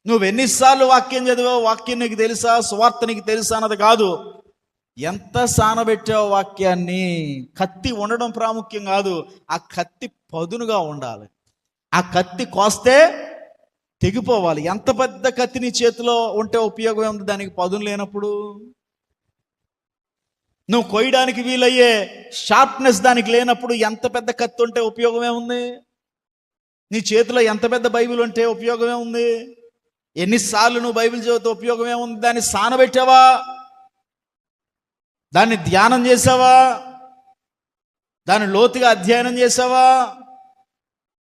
నువ్వు ఎన్నిసార్లు వాక్యం చదివావు, వాక్యం నీకు తెలుసా, సువార్త నీకు తెలుసా అన్నది కాదు. ఎంత సానబెట్టావు వాక్యాన్ని. కత్తి ఉండడం ప్రాముఖ్యం కాదు, ఆ కత్తి పదునుగా ఉండాలి. ఆ కత్తి కోస్తే తెగిపోవాలి. ఎంత పెద్ద కత్తి నీ చేతిలో ఉంటే ఉపయోగం ఉంది దానికి పదును లేనప్పుడు? నువ్వు కొయ్యడానికి వీలయ్యే షార్ప్నెస్ దానికి లేనప్పుడు ఎంత పెద్ద కత్తి ఉంటే ఉపయోగమే ఉంది? నీ చేతిలో ఎంత పెద్ద బైబిల్ ఉంటే ఉపయోగమే ఉంది? ఎన్నిసార్లు నువ్వు బైబిల్ చదివితే ఉపయోగమే ఉంది? దాన్ని సానబెట్టావా? దాన్ని ధ్యానం చేసావా? దాన్ని లోతుగా అధ్యయనం చేసావా?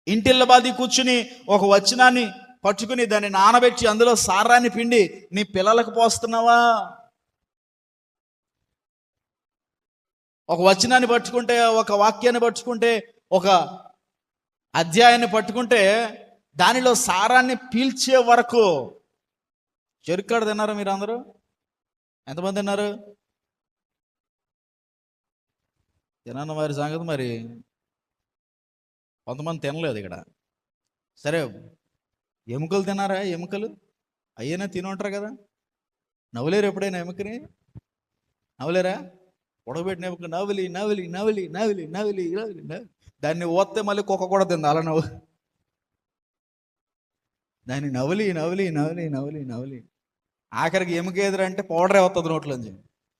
ఇంటిల్లబాది కూర్చుని ఒక వచనాన్ని పట్టుకుని దాన్ని నానబెట్టి అందులో సారాన్ని పిండి నీ పిల్లలకు పోస్తున్నావా? ఒక వచనాన్ని పట్టుకుంటే, ఒక వాక్యాన్ని పట్టుకుంటే, ఒక అధ్యాయాన్ని పట్టుకుంటే దానిలో సారాన్ని పీల్చే వరకు. చెరుకాడ తిన్నారా మీరు అందరూ? ఎంతమంది తిన్నారు? తినన్న వారి సంగతి మరి కొంతమంది తినలేదు ఇక్కడ. సరే, ఎముకలు తిన్నారా? ఎముకలు అయ్యేనా తిని ఉంటారు కదా. నవ్వులేరు ఎప్పుడైనా ఎముకని? నవ్వులేరా? ఉడకబెట్టిన ఎముక నవ్వులి నవ్వులి నవ్వులి నవ్వులి నవ్వులి నవ్వులి నవ్వులి. దాన్ని ఓస్తే మళ్ళీ కుక్క కూడా తింది అలా నవ్వు. దాన్ని నవ్వులి నవ్వులి నవ్వులి నవ్వులి నవ్వులి ఆఖరికి ఎముక ఎదురంటే పౌడరే వస్తుంది నోట్లోంచి,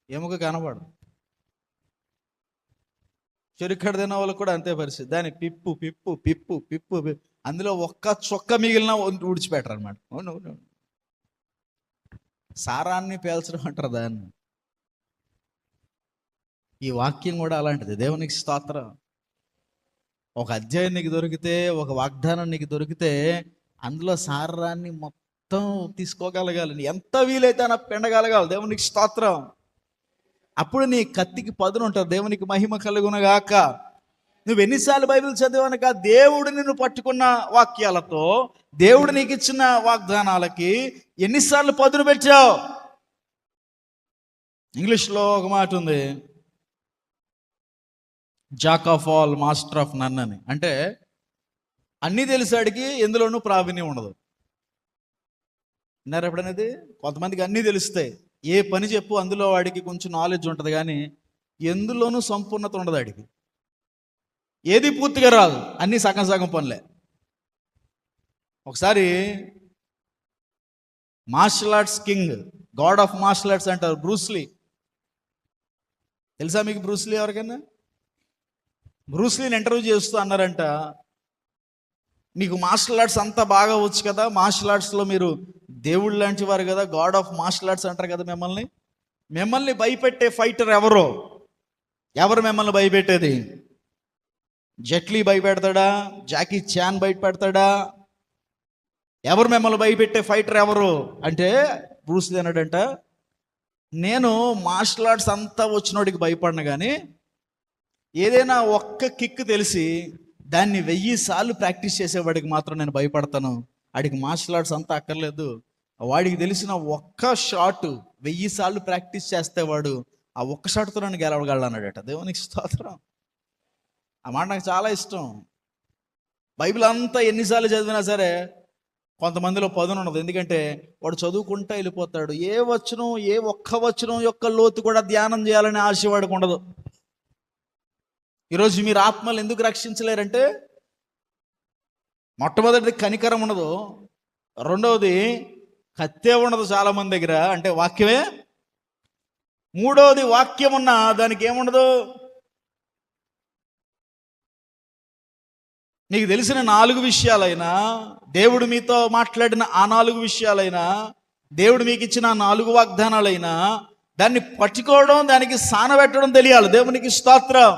ఎముక కనబడు. చెరుక్కడ తిన్న వాళ్ళకి కూడా అంతే పరిస్థితి. దాన్ని పిప్పు పిప్పు పిప్పు పిప్పు అందులో ఒక్క చొక్క మిగిలిన ఊడిచిపెట్టరు అనమాట. సారాన్ని పేల్చడం అంటారు దాన్ని. ఈ వాక్యం కూడా అలాంటిది. దేవునికి స్తోత్రం. ఒక అధ్యాయం నీకు దొరికితే, ఒక వాగ్దానం నీకు దొరికితే అందులో సారాన్ని మొత్తం తీసుకోగలగాలి. ఎంత వీలైతే అన్న పిండగలగాలి. దేవునికి స్తోత్రం. అప్పుడు నీ కత్తికి పదును ఉంటుంది. దేవునికి మహిమ కలుగునగాక. నువ్వు ఎన్నిసార్లు బైబిల్ చదివానక దేవుడు నిన్ను పట్టుకున్న వాక్యాలతో, దేవుడు నీకు ఇచ్చిన వాగ్దానాలకి ఎన్నిసార్లు పదును పెట్టావు? ఇంగ్లీష్లో ఒక మాట ఉంది, jack of all master of none అని. అంటే అన్నీ తెలిసాడికి ఎందులోనూ ప్రావీణ్యం ఉండదు. విన్నారు ఎప్పుడనేది? కొంతమందికి అన్నీ తెలుస్తాయి, ఏ పని చెప్పు అందులో వాడికి కొంచెం నాలెడ్జ్ ఉంటుంది, కానీ ఎందులోనూ సంపూర్ణత ఉండదు వాడికి. ఏది పూర్తిగా రాదు, అన్నీ సగం సగం పనులే. ఒకసారి martial arts king, god of martial arts అంటారు బ్రూస్లీ. తెలుసా మీకు బ్రూస్లీ? ఎవరికైనా బ్రూస్లీని ఇంటర్వ్యూ చేస్తూ అన్నారంట, నీకు మార్షల్ ఆర్ట్స్ అంతా బాగా వచ్చు కదా, మార్షల్ ఆర్ట్స్లో మీరు దేవుళ్ళు లాంటి వారు కదా, గాడ్ ఆఫ్ మార్షల్ ఆర్ట్స్ అంటారు కదా మిమ్మల్ని భయపెట్టే ఫైటర్ ఎవరు మిమ్మల్ని భయపెట్టేది? జెట్లీ భయపెడతాడా? Jackie Chan భయపెడతాడా? ఎవరు మిమ్మల్ని భయపెట్టే ఫైటర్ ఎవరు అంటే బ్రూస్లీ అన్నాడంట, నేను మార్షల్ ఆర్ట్స్ అంతా వచ్చినోడికి భయపడను, కానీ ఏదైనా ఒక్క కిక్ తెలిసి దాన్ని 1000 సార్లు ప్రాక్టీస్ చేసేవాడికి మాత్రం నేను భయపడతాను. వాడికి మార్షల్ ఆర్ట్స్ అంతా అక్కర్లేదు, వాడికి తెలిసిన ఒక్క షాట్ 1000 సార్లు ప్రాక్టీస్ చేస్తే వాడు ఆ ఒక్క షాట్తో నన్ను గెలవగలడు అన్నాడట. దేవునికి స్తోత్రం. ఆ మాట నాకు చాలా ఇష్టం. బైబిల్ అంతా ఎన్నిసార్లు చదివినా సరే కొంతమందిలో పదును ఉండదు. ఎందుకంటే వాడు చదువుకుంటా వెళ్ళిపోతాడు. ఏ ఒక్క వచనం యొక్క లోతు కూడా ధ్యానం చేయాలని ఆశ వాడికి ఉండదు. ఈరోజు మీరు ఆత్మలు ఎందుకు రక్షించలేరంటే, మొట్టమొదటిది కనికరం ఉండదు, రెండవది కత్తే ఉండదు చాలా మంది దగ్గర, అంటే వాక్యమే. మూడవది వాక్యం ఉన్నా దానికి ఏముండదు. నీకు తెలిసిన 4 విషయాలైనా, దేవుడు మీతో మాట్లాడిన ఆ 4 విషయాలైనా, దేవుడు మీకు ఇచ్చిన 4 వాగ్దానాలైనా దాన్ని పట్టుకోవడం, దానికి సానబెట్టడం తెలియాలి. దేవునికి స్తోత్రం.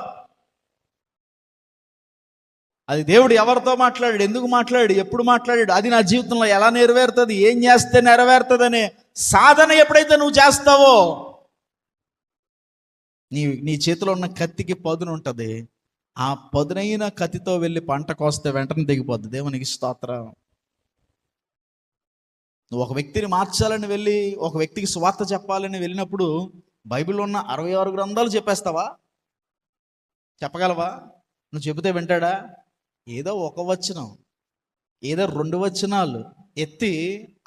అది దేవుడు ఎవరితో మాట్లాడాడు, ఎందుకు మాట్లాడాడు, ఎప్పుడు మాట్లాడాడు, అది నా జీవితంలో ఎలా నెరవేరుతుంది, ఏం చేస్తే నెరవేరుతుంది అనే సాధన ఎప్పుడైతే నువ్వు చేస్తావో, నీ చేతిలో ఉన్న కత్తికి పదును ఉంటుంది. ఆ పదునైన కత్తితో వెళ్ళి పంట కోస్తే వెంటనే దిగిపోద్ది. దేవునికి స్తోత్రం. నువ్వు ఒక వ్యక్తిని మార్చాలని వెళ్ళి, ఒక వ్యక్తికి సువార్త చెప్పాలని వెళ్ళినప్పుడు బైబిల్లో ఉన్న 66 గ్రంథాలు చెప్పేస్తావా? చెప్పగలవా? నువ్వు చెబితే వింటాడా? ఏదో ఒక వచనం, ఏదో 2 వచనాలు, ఎత్తి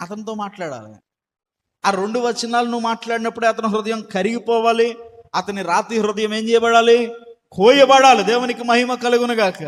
అతనితో మాట్లాడాలి. ఆ 2 వచనాలు నువ్వు మాట్లాడినప్పుడే అతని హృదయం కరిగిపోవాలి. అతని రాతి హృదయం ఏం చేయబడాలి? కోయబడాలి. దేవునికి మహిమ కలుగునుగాక.